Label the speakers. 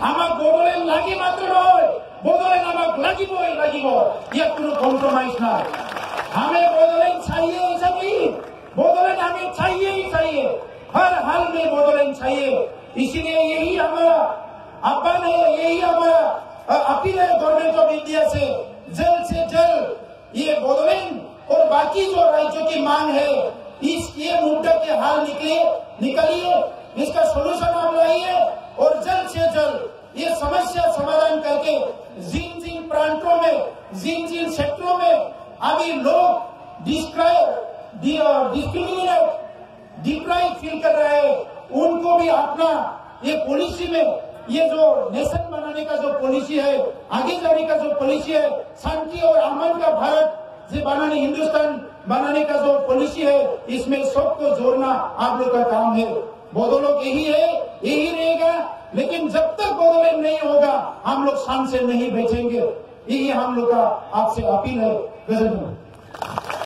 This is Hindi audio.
Speaker 1: আমাক বদলেন লাগি মাত্র নয়, বদলেন আমাক লাগিবই লাগিব, ইয়াত কোনো কম্প্রোমাইজ নাই। हमें बदलेन चाहिए, ऐसा नहीं, बदलेन हमें चाहिए ही चाहिए, हर हाल में बदलेन चाहिए। इसीलिए यही हमारा आह्वान है, यही हमारा अपील है गवर्नमेंट ऑफ इंडिया से जल्द ये बदलेन और बाकी जो राज्यों की मांग है ये मुद्दा के हाल निकलिए, इसका सोल्यूशन आप लाइए और जल्द से जल्द ये समस्या समाधान करके जिन प्रांतों में जिन सेक्टरों में अभी लोग डिप्राइव फील कर रहे हैं उनको भी अपना ये पॉलिसी में ये जो नेशन बनाने का जो पॉलिसी है, आगे जाने का जो पॉलिसी है, शांति और अमन का भारत से बनाने, हिंदुस्तान बनाने का जो पॉलिसी है, इसमें सबको जोड़ना आप लोग का काम है। बदलो यही है, यही रहेगा, लेकिन जब तक बदलाव नहीं होगा हम लोग शान से नहीं बेचेंगे। यही हम लोग का आपसे अपील है।